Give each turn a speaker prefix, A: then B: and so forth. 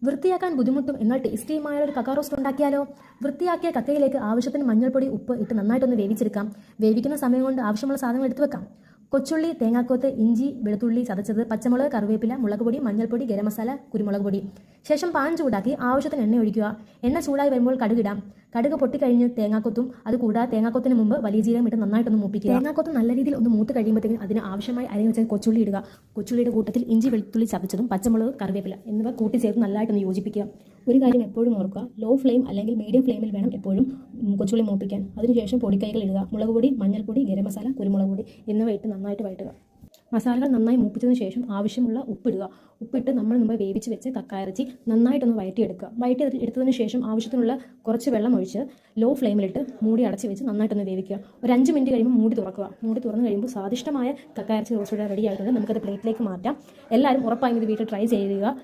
A: വൃത്തിയാക്കാൻ ബുദ്ധിമുട്ടും എന്നാൽ ടേസ്റ്റിയുമായ ഒരു കക്ക റോസ്റ്റ് ഉണ്ടാക്കിയാലോ? വൃത്തിയാക്കിയ കക്കയിലേക്ക് ആവശ്യത്തിന് മഞ്ഞൾപ്പൊടി, ഉപ്പ് ഇട്ട് നന്നായിട്ടൊന്ന് വേവിച്ചെടുക്കാം. വേവിക്കുന്ന സമയം കൊണ്ട് ആവശ്യമുള്ള സാധനങ്ങൾ എടുത്തു വെക്കാം. കൊച്ചുള്ളി, തേങ്ങാക്കൊത്ത്, ഇഞ്ചി, വെളുത്തുള്ളി ചതച്ചത്, പച്ചമുളക്, കറിവേപ്പില, മുളക് പൊടി, മഞ്ഞൾപ്പൊടി, ഗരം മസാല, കുരുമുളക് പൊടി. ശേഷം പാൻ ചൂടാക്കി ആവശ്യത്തിന് എണ്ണ ഒഴിക്കുക. എണ്ണ ചൂടായി വരുമ്പോൾ കടുകിടാം. കടുക് പൊട്ടിക്കഴിഞ്ഞ് തേങ്ങാക്കൊത്തും, അത് കൂടാതെ തേങ്ങാക്കൊത്തിന് മുമ്പ് വലിയ ജീരകം ഇട്ട് നന്നായിട്ടൊന്ന് മൂപ്പിക്കുക. തേങ്ങാക്കൊത്ത് നല്ല രീതിയിൽ ഒന്ന് മൂത്ത് കഴിയുമ്പോഴത്തേക്കും അതിന് ആവശ്യമായി അരിഞ്ഞു വെച്ച കൊച്ചുള്ളി ഇടുക. കൊച്ചുള്ളിയുടെ കൂട്ടത്തിൽ ഇഞ്ചി, വെളുത്തുള്ളി ചതച്ചതും, പച്ചമുളക്, കറിവേപ്പില എന്നിവ കൂട്ടിച്ചേർത്ത് നല്ലതായിട്ടൊന്ന് യോജിപ്പിക്കുക. ഒരു കാര്യം എപ്പോഴും ഓർക്കുക, ലോ ഫ്ലെയിം അല്ലെങ്കിൽ മീഡിയം ഫ്ലെയിമിൽ വേണം എപ്പോഴും കൊച്ചുള്ളി മൂപ്പിക്കാൻ. അതിനുശേഷം പൊടിക്കൈകൾ ഇടുക. മുളക് പൊടി, മഞ്ഞൾപ്പൊടി, ഗരം മസാല, കുരുമുളക് പൊടി എന്നിവ ഇട്ട് നന്നായിട്ട് വഴറ്റുക. മസാലകൾ നന്നായി മൂപ്പിച്ചതിന് ശേഷം ആവശ്യമുള്ള ഉപ്പിടുക. ഉപ്പിട്ട് നമ്മൾ മുമ്പ് വേവിച്ച് വെച്ച് കക്കായിറച്ചി നന്നായിട്ടൊന്ന് വഴറ്റിയെടുക്കുക. എടുത്തതിന് ശേഷം ആവശ്യത്തിനുള്ള കുറച്ച് വെള്ളം ഒഴിച്ച് ലോ ഫ്ലെയിമിലിട്ട് മൂടി അടച്ച് വെച്ച് നന്നായിട്ടൊന്ന് വേവിക്കുക. ഒരു 5 മിനിറ്റ് കഴിയുമ്പോൾ മൂടി തുറക്കുക. മൂടി തുറന്ന് കഴിയുമ്പോൾ സ്വാദിഷ്ടമായ കക്കായിറച്ചി റോസ്റ്റ് റെഡി ആയിട്ടുണ്ട്. നമുക്കത് പ്ലേറ്റിലേക്ക് മാറ്റാം. എല്ലാവരും ഉറപ്പായും ഇത് വീട്ടിൽ ട്രൈ ചെയ്യുക.